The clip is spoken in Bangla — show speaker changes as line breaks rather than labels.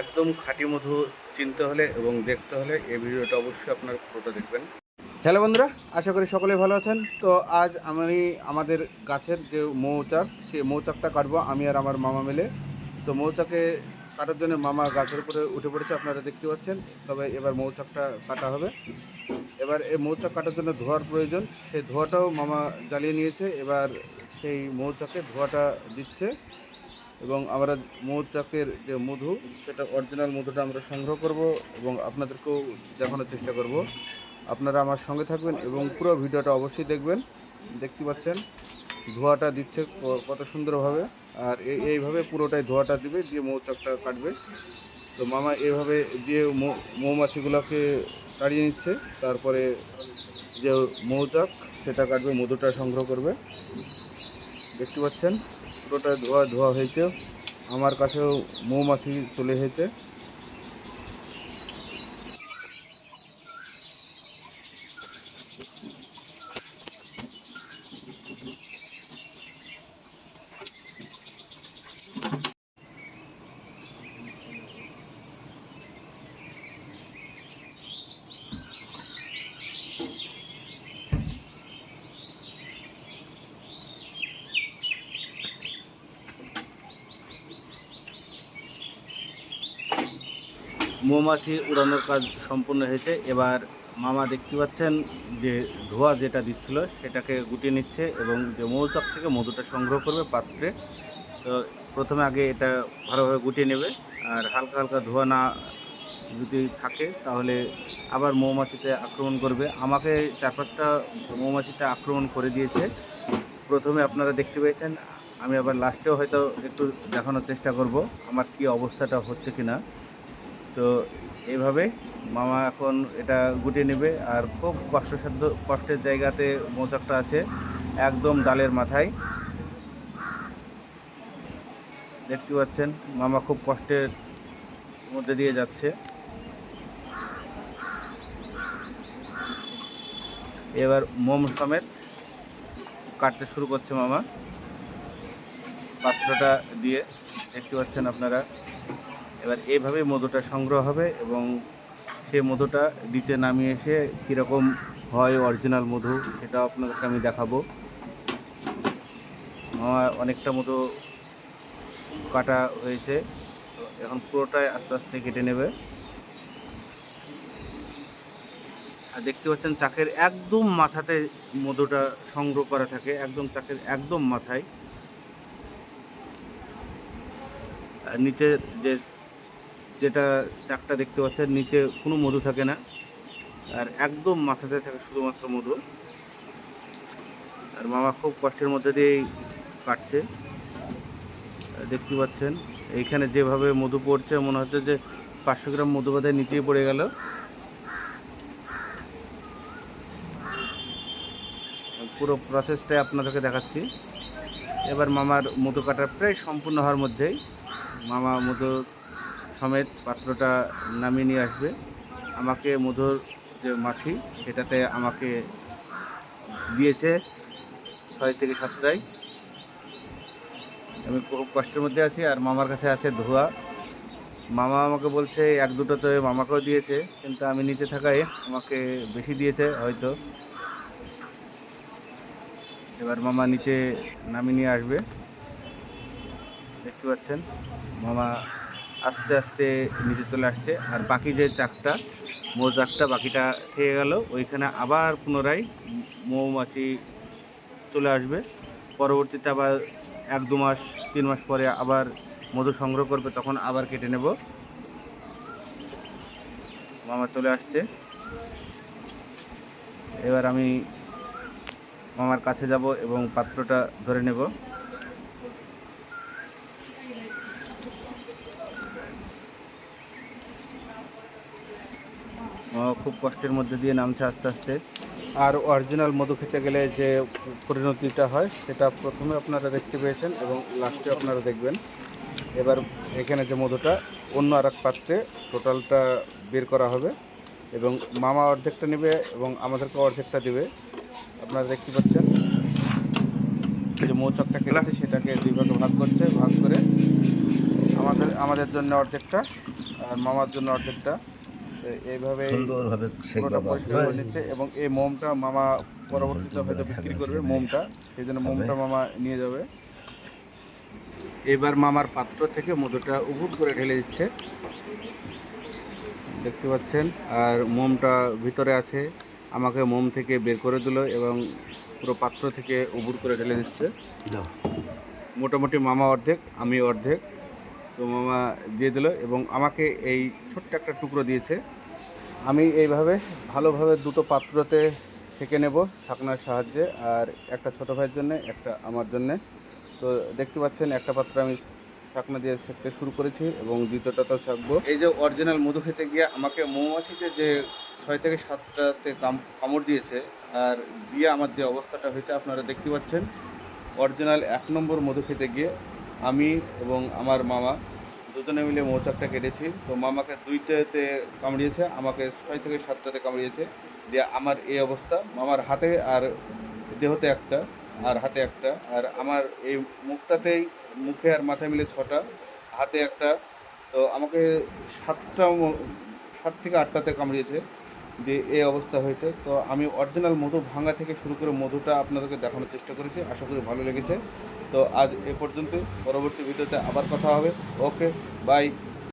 একদম খাঁটি মধু চিনতে হলে এবং দেখতে হলে এই ভিডিওটা অবশ্যই আপনার পুরোটা দেখবেন। হ্যালো বন্ধুরা, আশা করি সকলেই ভালো আছেন। তো আজ আমি আমাদের গাছের যে মৌচাক, সেই মৌচাকটা কাটবো আমি আর আমার মামা মিলে। তো মৌচাকে কাটার জন্য মামা গাছের উপরে উঠে পড়েছে, আপনারা দেখতে পাচ্ছেন। তবে এবার মৌচাকটা কাটা হবে। এবার এই মৌচাক কাটার জন্য ধোঁয়ার প্রয়োজন, সেই ধোঁয়াটাও মামা জ্বালিয়ে নিয়েছে। এবার সেই মৌচাকে ধোঁয়াটা দিচ্ছে এবং আমরা মৌচাকের যে মধু, সেটা অরিজিনাল মধুটা আমরা সংগ্রহ করব এবং আপনাদেরকেও দেখানোর চেষ্টা করব। আপনারা আমার সঙ্গে থাকবেন এবং পুরো ভিডিওটা অবশ্যই দেখবেন। দেখতে পাচ্ছেন ধোঁয়াটা দিচ্ছে কত সুন্দরভাবে, আর এইভাবে পুরোটাই ধোঁয়াটা দিবে, দিয়ে মৌচাকটা কাটবে। তো মামা এইভাবে দিয়ে মৌমাছিগুলোকে তাড়িয়ে নিচ্ছে, তারপরে যে মৌচাক সেটা কাটবে, মধুটা সংগ্রহ করবে। দেখতে পাচ্ছেন পুরোটা ধোয়া ধোয়া হয়েছে। আমার কাছেও মৌমাছি চলে এসেছে। মৌমাছি উড়ানোর কাজ সম্পূর্ণ হয়েছে। এবার মামা দেখতে পাচ্ছেন যে ধোঁয়া যেটা দিচ্ছিল সেটাকে গুটিয়ে নিচ্ছে এবং যে মৌচাক থেকে মধুটা সংগ্রহ করবে পাত্রে। তো প্রথমে আগে এটা ভালোভাবে গুটিয়ে নেবে, আর হালকা হালকা ধোঁয়া না যদি থাকে তাহলে আবার মৌমাছিতে আক্রমণ করবে। আমাকে 4-5টা মৌমাছিতে আক্রমণ করে দিয়েছে। প্রথমে আপনারা দেখতে পেয়েছেন, আমি আবার লাস্টেও হয়তো একটু দেখানোর চেষ্টা করব আমার কি অবস্থাটা হচ্ছে কিনা। তো এইভাবে মামা এখন এটা গুটিয়ে নেবে, আর খুব কষ্টের জায়গাতে মৌচাকটা আছে, একদম ডালের মাথায়। দেখতে পাচ্ছেন মামা খুব কষ্টের মধ্যে দিয়ে যাচ্ছে। এবার মোম সমেত কাটতে শুরু করছে মামা পাত্রটা দিয়ে, দেখতে পাচ্ছেন আপনারা। এবার এইভাবেই মধুটা সংগ্রহ হবে এবং সেই মধুটা নিচে নামিয়ে এসে কীরকম হয় অরিজিনাল মধু সেটাও আপনাদেরকে আমি দেখাবো। আমার অনেকটা মধু কাটা হয়েছে, তো এখন পুরোটাই আস্তে আস্তে কেটে নেবে। আর দেখতে পাচ্ছেন চাকের একদম মাথাতে মধুটা সংগ্রহ করা থাকে, একদম চাকের একদম মাথায়। আর নিচে যেটা চাকটা দেখতে পাচ্ছেন নিচে কোনো মধু থাকে না, আর একদম মাথাতে থাকে শুধুমাত্র মধু। আর মামা খুব কষ্টের মধ্যে দিয়েই কাটছে। দেখতে পাচ্ছেন এইখানে যেভাবে মধু পড়ছে মনে হচ্ছে যে 500 গ্রাম মধু বোধহয় নিচেই পড়ে গেল। পুরো প্রসেসটাই আপনাদেরকে দেখাচ্ছি। এবার মামার মধু কাটা প্রায় সম্পূর্ণ হওয়ার মধ্যেই মামা মধু সমেত পাত্রটা নামিয়ে নিয়ে আসবে। আমাকে মধুর যে মাছি সেটাতে আমাকে দিয়েছে 6 থেকে 7টায়। আমি খুব কষ্টের মধ্যে আছি, আর মামার কাছে আছে ধোঁয়া। মামা আমাকে বলছে 1-2টো তো মামাকেও দিয়েছে, কিন্তু আমি নিচে থাকায় আমাকে বেশি দিয়েছে হয়তো। এবার মামা নিচে নামিয়ে নিয়ে আসবে। দেখতে পাচ্ছেন মামা আস্তে আস্তে নিচে চলে আসছে, আর বাকি যে চাকটা মৌচাকটা বাকিটা থেকে গেল, ওইখানে আবার পুনরায় মৌমাছি চলে আসবে। পরবর্তীতে আবার 1-2 মাস 3 মাস পরে আবার মধু সংগ্রহ করবে, তখন আবার কেটে নেব। মামা চলে আসছে। এবার আমি মামার কাছে যাব এবং পাত্রটা ধরে নেব। মামা খুব কষ্টের মধ্যে দিয়ে নামছে আস্তে আস্তে। আর অরিজিনাল মধু খেতে গেলে যে পরিণতিটা হয় সেটা প্রথমে আপনারা দেখতে পেয়েছেন এবং লাস্টে আপনারা দেখবেন। এবার এখানে যে মধুটা অন্য আর এক পাত্রে টোটালটা বের করা হবে এবং মামা অর্ধেকটা নেবে এবং আমাদেরকে অর্ধেকটা দেবে। আপনারা দেখতে পাচ্ছেন যে মৌচাকটা কেটেছে সেটাকে 2 ভাগে ভাগ করছে, ভাগ করে আমাদের জন্য অর্ধেকটা আর মামার জন্য অর্ধেকটা। তো এইভাবে
সুন্দরভাবে
পুরোটা
সেকবা
পরিষ্কার করে নিচ্ছে এবং এই মোমটা মামা পরবর্তীতে হয়তো বিক্রি করবে মোমটা, সেই জন্য মোমটা মামা নিয়ে যাবে। এবার মামার পাত্র থেকে মধুটা উবুট করে ঢেলে দিচ্ছে, দেখতে পাচ্ছেন। আর মোমটা ভিতরে আছে, আমাকে মোম থেকে বের করে দিল এবং পুরো পাত্র থেকে উবুট করে ঢেলে দিচ্ছে। মোটামুটি মামা অর্ধেক, আমি অর্ধেক। তো মামা দিয়ে দিল এবং আমাকে এই ছোট্ট একটা টুকরো দিয়েছে। আমি এইভাবে ভালোভাবে দুটো পাত্রতে সেঁকে নেব ছাঁকনার সাহায্যে, আর একটা ছোটো ভাইয়ের জন্যে, একটা আমার জন্যে। তো দেখতে পাচ্ছেন একটা পাত্র আমি ছাঁকনা দিয়ে সেঁকতে শুরু করেছি এবং দ্বিতীয়টাতেও ছাঁকবো। এই যে অরিজিনাল মধু খেতে গিয়ে আমাকে মৌমাছিতে যে 6 থেকে 7টাতে কামড় দিয়েছে, আর দিয়ে আমার যে অবস্থাটা হয়েছে আপনারা দেখতে পাচ্ছেন। অরিজিনাল 1 নম্বর মধু খেতে গিয়ে আমি এবং আমার মামা দুজনে মিলে মৌচাকটা কেটেছি। তো মামাকে 2টাতে কামড়িয়েছে, আমাকে 6 থেকে 7টাতে কামড়িয়েছে, দিয়ে আমার এই অবস্থা। মামার হাতে আর দেহতে একটা, আর হাতে একটা, আর আমার এই মুখটাতেই, মুখে আর মাথায় মিলে 6টা, হাতে একটা। তো আমাকে 7 থেকে 8টাতে কামড়িয়েছে, দিয়ে এই অবস্থা হয়েছে। তো আমি অরিজিনাল মধু ভাঙা থেকে শুরু করে মধুটা আপনাদেরকে দেখানোর চেষ্টা করেছি, আশা করি ভালো লেগেছে। তো আজ এ পর্যন্ত, পরবর্তী ভিডিওতে আবার কথা হবে। ওকে, বাই।